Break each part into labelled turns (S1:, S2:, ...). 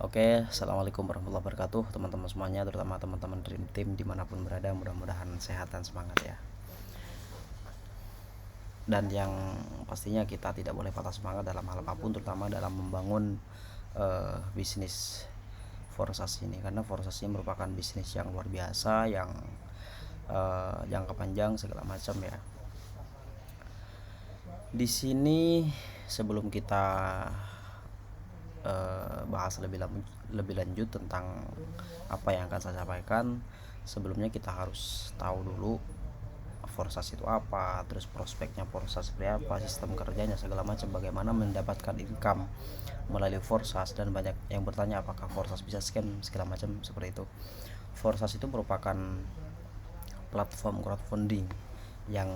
S1: Oke, assalamualaikum warahmatullahi wabarakatuh teman-teman semuanya, terutama teman-teman Dream Team dimanapun berada, mudah-mudahan sehat dan semangat ya. Dan yang pastinya kita tidak boleh patah semangat dalam hal apapun, terutama dalam membangun bisnis Forsas ini, karena Forsas ini merupakan bisnis yang luar biasa, yang jangka panjang segala macam ya. Di sini sebelum kita bahas lebih lanjut tentang apa yang akan saya sampaikan, sebelumnya kita harus tahu dulu Forsas itu apa, terus prospeknya Forsas seperti apa, sistem kerjanya segala macam, bagaimana mendapatkan income melalui Forsas. Dan banyak yang bertanya apakah Forsas bisa scam segala macam seperti itu. Forsas itu merupakan platform crowdfunding yang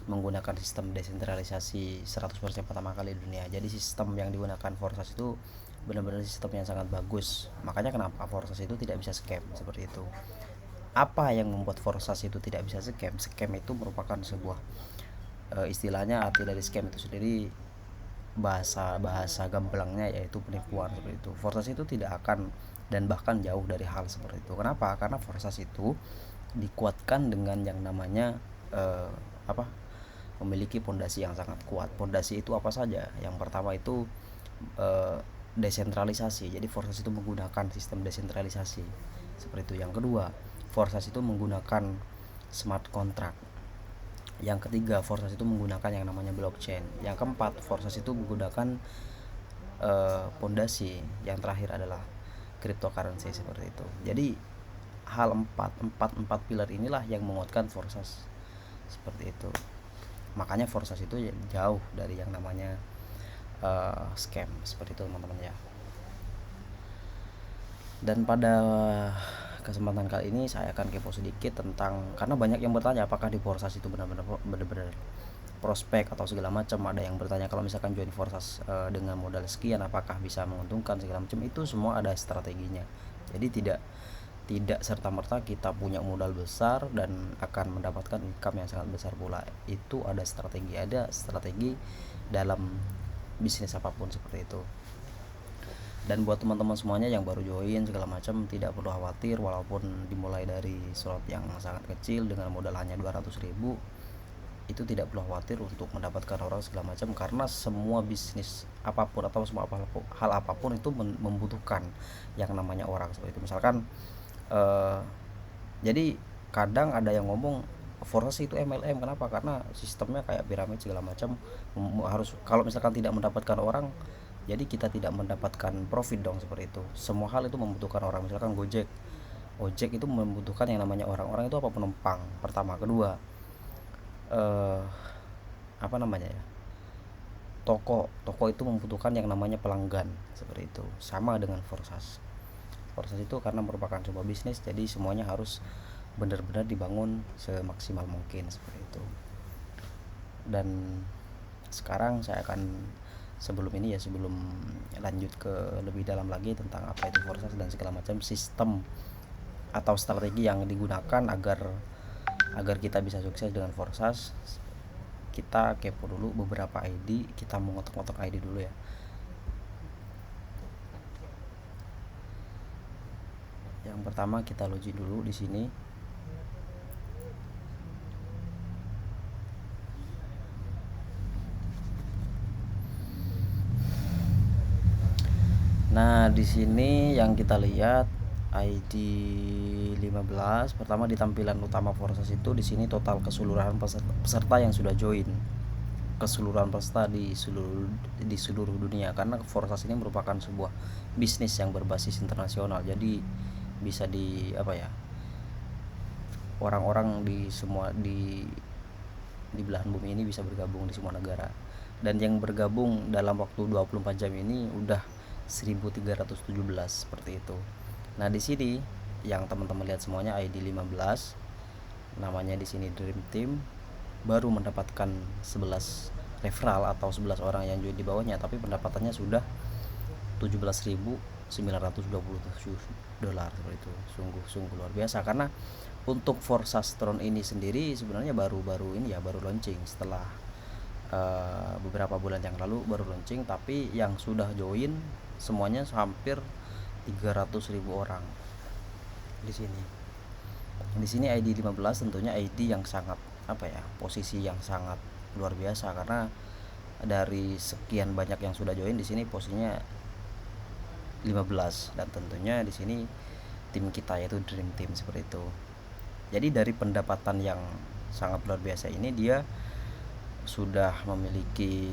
S1: menggunakan sistem desentralisasi 100% pertama kali di dunia. Jadi sistem yang digunakan Forsas itu benar-benar sistem yang sangat bagus. Makanya kenapa Forsas itu tidak bisa scam seperti itu. Apa yang membuat Forsas itu tidak bisa scam? Scam itu merupakan sebuah istilahnya, arti dari scam itu sendiri bahasa gamblangnya yaitu penipuan seperti itu. Forsas itu tidak akan dan bahkan jauh dari hal seperti itu. Kenapa? Karena Forsas itu dikuatkan dengan yang namanya apa? Memiliki pondasi yang sangat kuat. Pondasi itu apa saja? Yang pertama itu desentralisasi. Jadi Forsas itu menggunakan sistem desentralisasi seperti itu. Yang kedua, Forsas itu menggunakan smart contract. Yang ketiga, Forsas itu menggunakan yang namanya blockchain. Yang keempat, Forsas itu menggunakan pondasi. Yang terakhir adalah cryptocurrency seperti itu. Jadi hal empat pilar inilah yang menguatkan Forsas seperti itu. Makanya Forsas itu jauh dari yang namanya scam seperti itu teman-teman ya. Dan pada kesempatan kali ini saya akan kepo sedikit tentang, karena banyak yang bertanya apakah di Forsas itu benar-benar prospek atau segala macam. Ada yang bertanya kalau misalkan join Forsas dengan modal sekian apakah bisa menguntungkan segala macam. Itu semua ada strateginya. Jadi tidak serta-merta kita punya modal besar dan akan mendapatkan income yang sangat besar pula. Itu ada strategi dalam bisnis apapun seperti itu. Dan buat teman-teman semuanya yang baru join segala macam, tidak perlu khawatir, walaupun dimulai dari slot yang sangat kecil dengan modal hanya 200.000, itu tidak perlu khawatir untuk mendapatkan orang segala macam, karena semua bisnis apapun atau semua hal apapun itu membutuhkan yang namanya orang seperti itu. Misalkan jadi kadang ada yang ngomong Forsas itu MLM. Kenapa? Karena sistemnya kayak piramid segala macam. Harus, kalau misalkan tidak mendapatkan orang, jadi kita tidak mendapatkan profit dong seperti itu. Semua hal itu membutuhkan orang. Misalkan ojek itu membutuhkan yang namanya orang itu apa? Penumpang pertama. Kedua, apa namanya ya, toko itu membutuhkan yang namanya pelanggan seperti itu. Sama dengan Forsas itu karena merupakan sebuah bisnis, jadi semuanya harus benar-benar dibangun semaksimal mungkin seperti itu. Dan sekarang saya akan, sebelum lanjut ke lebih dalam lagi tentang apa itu Forsas dan segala macam sistem atau strategi yang digunakan agar kita bisa sukses dengan Forsas, kita kepo dulu beberapa ID. Kita mau ngotok-ngotok ID dulu ya. Yang pertama kita login dulu di sini. Nah, di sini yang kita lihat ID 15. Pertama di tampilan utama Forsas itu di sini total keseluruhan peserta yang sudah join. Keseluruhan peserta di seluruh dunia, karena Forsas ini merupakan sebuah bisnis yang berbasis internasional. Jadi bisa orang-orang di belahan bumi ini bisa bergabung di semua negara. Dan yang bergabung dalam waktu 24 jam ini udah 1317 seperti itu. Nah, di sini yang teman-teman lihat semuanya ID 15, namanya di sini Dream Team, baru mendapatkan 11 referral atau 11 orang yang join di bawahnya, tapi pendapatannya sudah 17.927 dolar seperti itu. Sungguh luar biasa, karena untuk Forsas Tron ini sendiri sebenarnya baru launching setelah beberapa bulan yang lalu baru launching, tapi yang sudah join semuanya hampir 300.000 orang di sini. Di sini ID 15 tentunya ID yang sangat posisi yang sangat luar biasa, karena dari sekian banyak yang sudah join di sini posisinya 15, dan tentunya di sini tim kita yaitu Dream Team seperti itu. Jadi dari pendapatan yang sangat luar biasa ini, dia sudah memiliki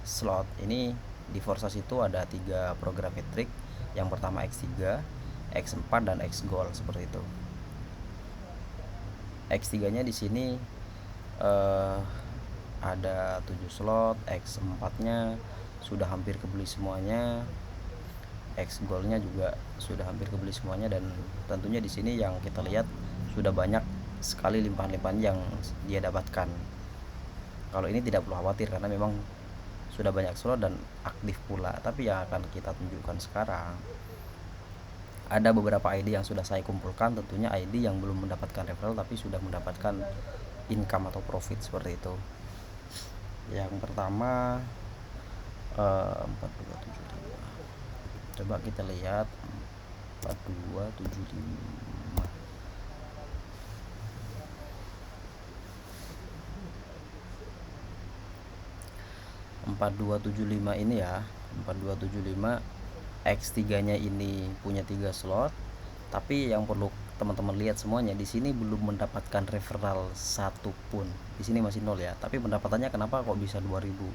S1: slot. Ini di Forsas itu ada 3 program hat-trick. Yang pertama X3, X4 dan X Gold seperti itu. X3-nya di sini ada 7 slot, X4-nya sudah hampir kebeli semuanya, X Gold-nya juga sudah hampir kebeli semuanya, dan tentunya di sini yang kita lihat sudah banyak sekali limpahan-limpahan yang dia dapatkan. Kalau ini tidak perlu khawatir karena memang sudah banyak slot dan aktif pula. Tapi yang akan kita tunjukkan sekarang, ada beberapa ID yang sudah saya kumpulkan, tentunya ID yang belum mendapatkan referral tapi sudah mendapatkan income atau profit seperti itu. Yang pertama 4275. Coba kita lihat 4275. 4275 ini ya, 4275 X3-nya ini punya 3 slot, tapi yang perlu teman-teman lihat semuanya di sini belum mendapatkan referral satupun. Di sini masih nol ya, tapi pendapatannya kenapa kok bisa 2000?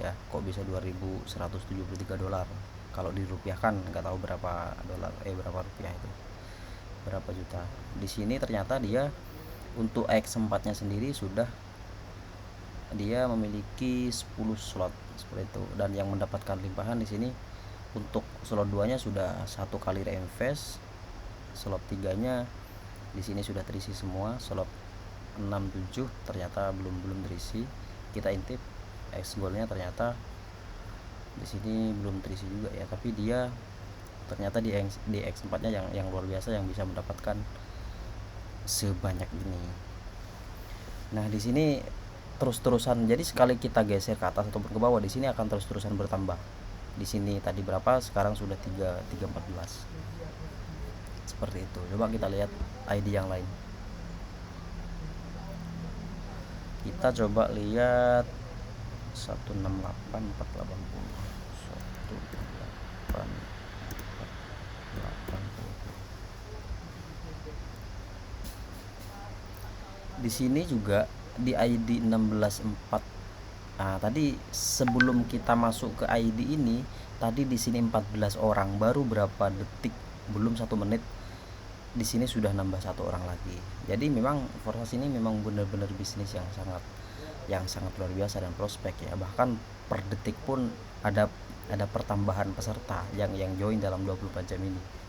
S1: Ya, kok bisa 2173 dolar. Kalau dirupiahkan nggak tahu berapa dolar, berapa rupiah itu, berapa juta. Di sini ternyata dia untuk X4-nya sendiri sudah dia memiliki 10 slot seperti itu, dan yang mendapatkan limpahan di sini untuk slot 2-nya sudah 1 kali reinvest, slot 3-nya di sini sudah terisi semua, slot 6 7 ternyata belum terisi. Kita intip X Gold-nya ternyata di sini belum terisi juga ya, tapi dia ternyata di X4-nya yang luar biasa yang bisa mendapatkan sebanyak ini. Nah, di sini terus-terusan, jadi sekali kita geser ke atas ataupun ke bawah di sini akan terus-terusan bertambah. Di sini tadi berapa, sekarang sudah 314 seperti itu. Coba kita lihat ID yang lain. Kita coba lihat 168480. Di sini juga di ID 164. Nah, tadi sebelum kita masuk ke ID ini, tadi di sini 14 orang, baru berapa detik, belum 1 menit di sini sudah nambah 1 orang lagi. Jadi memang Forsas ini memang benar-benar bisnis yang sangat luar biasa dan prospek ya. Bahkan per detik pun ada pertambahan peserta yang join dalam 24 jam ini.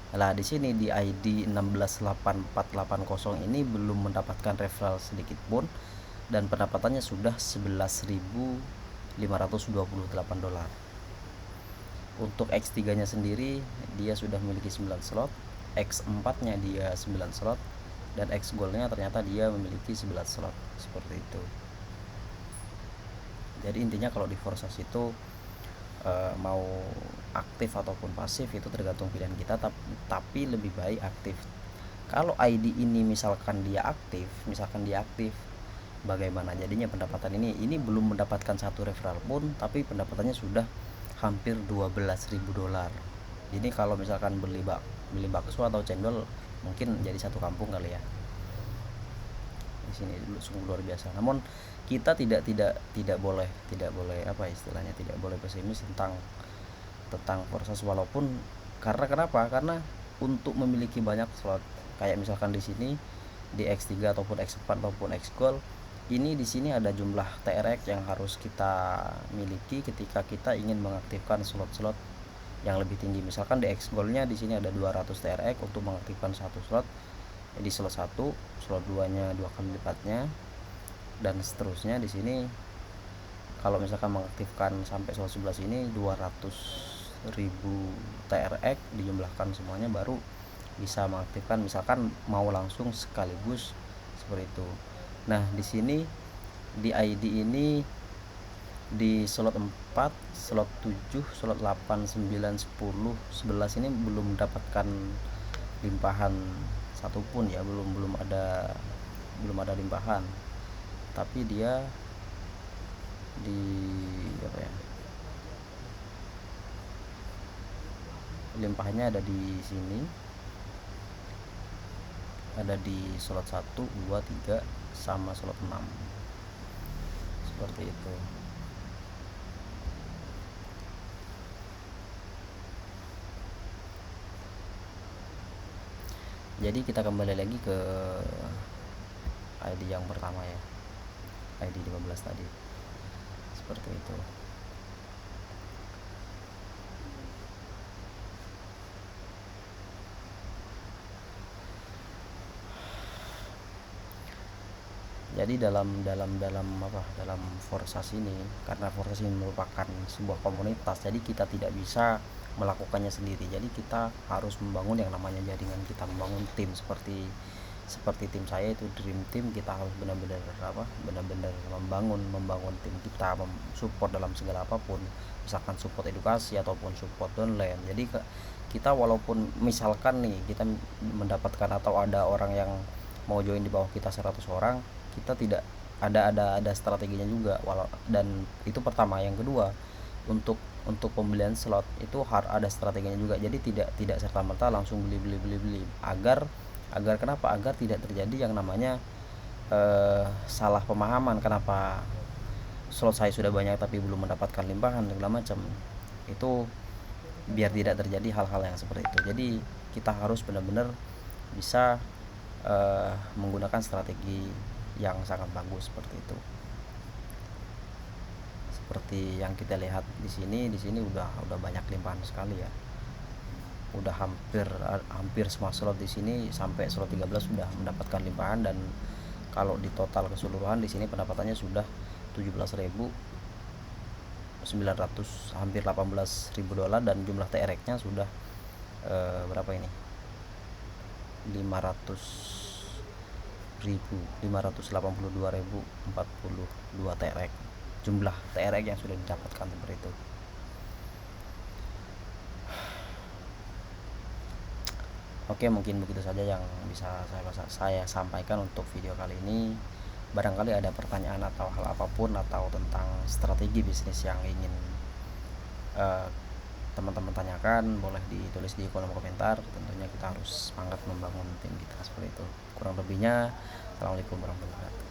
S1: Nah, di sini di ID 168480 ini belum mendapatkan referral sedikit pun, dan pendapatannya sudah 11.528 dolar. Untuk X3-nya sendiri dia sudah memiliki 9 slot, X4-nya dia 9 slot, dan X Gold-nya ternyata dia memiliki 11 slot seperti itu. Jadi intinya kalau di Forsas itu mau aktif ataupun pasif itu tergantung pilihan kita, tapi lebih baik aktif. Kalau ID ini misalkan dia aktif, bagaimana jadinya pendapatan ini belum mendapatkan 1 referral pun, tapi pendapatannya sudah hampir 12.000 dolar. Jadi kalau misalkan beli bakso atau cendol mungkin jadi 1 kampung kali ya. Di sini sungguh luar biasa. Namun kita tidak boleh tidak boleh pesimis tentang Forsas, walaupun kenapa? Karena untuk memiliki banyak slot kayak misalkan di sini di X3 ataupun X4 ataupun X Gold ini, di sini ada jumlah TRX yang harus kita miliki ketika kita ingin mengaktifkan slot-slot yang lebih tinggi. Misalkan di X Gold-nya di sini ada 200 TRX untuk mengaktifkan 1 slot. Di slot 1, slot 2-nya 2 kali lipatnya, dan seterusnya. Di sini kalau misalkan mengaktifkan sampai slot 11 ini 200.000 TRX dijumlahkan semuanya baru bisa mengaktifkan, misalkan mau langsung sekaligus seperti itu. Nah, di sini di ID ini di slot 4 4, slot 7, slot 8, 9, 10, 11 ini belum mendapatkan limpahan satupun ya, belum ada limpahan, tapi dia di apa ya, limpahannya ada di sini, ada di slot 1, 2, 3 sama slot 6 seperti itu. Jadi kita kembali lagi ke ID yang pertama ya, ID 15 tadi, seperti itu. Jadi dalam forsas ini, karena forsas ini merupakan sebuah komunitas, jadi kita tidak bisa melakukannya sendiri. Jadi kita harus membangun yang namanya jaringan, kita membangun tim seperti tim saya itu dream team. Kita harus benar-benar membangun tim kita, support dalam segala apapun, misalkan support edukasi ataupun support online. Jadi kita walaupun misalkan nih kita mendapatkan atau ada orang yang mau join di bawah kita 100 orang, kita tidak ada strateginya juga, dan itu pertama. Yang kedua, untuk pembelian slot itu harus ada strateginya juga. Jadi tidak serta merta langsung beli agar kenapa, agar tidak terjadi yang namanya salah pemahaman, kenapa slot saya sudah banyak tapi belum mendapatkan limpahan segala macam. Itu biar tidak terjadi hal-hal yang seperti itu. Jadi kita harus benar-benar bisa menggunakan strategi yang sangat bagus seperti itu. Seperti yang kita lihat di sini udah banyak limpahan sekali ya. Udah hampir semua slot di sini sampai slot 13 sudah mendapatkan limpahan, dan kalau di total keseluruhan di sini pendapatannya sudah 17.900, hampir 18.000 dolar, dan jumlah TRX-nya sudah berapa ini? 582.042 TRX, jumlah TRX yang sudah didapatkan seperti itu. Oke, mungkin begitu saja yang bisa saya sampaikan untuk video kali ini. Barangkali ada pertanyaan atau hal apapun atau tentang strategi bisnis yang ingin teman-teman tanyakan, boleh ditulis di kolom komentar. Tentunya kita harus semangat membangun tim kita seperti itu. Kurang lebihnya, assalamualaikum warahmatullahi wabarakatuh.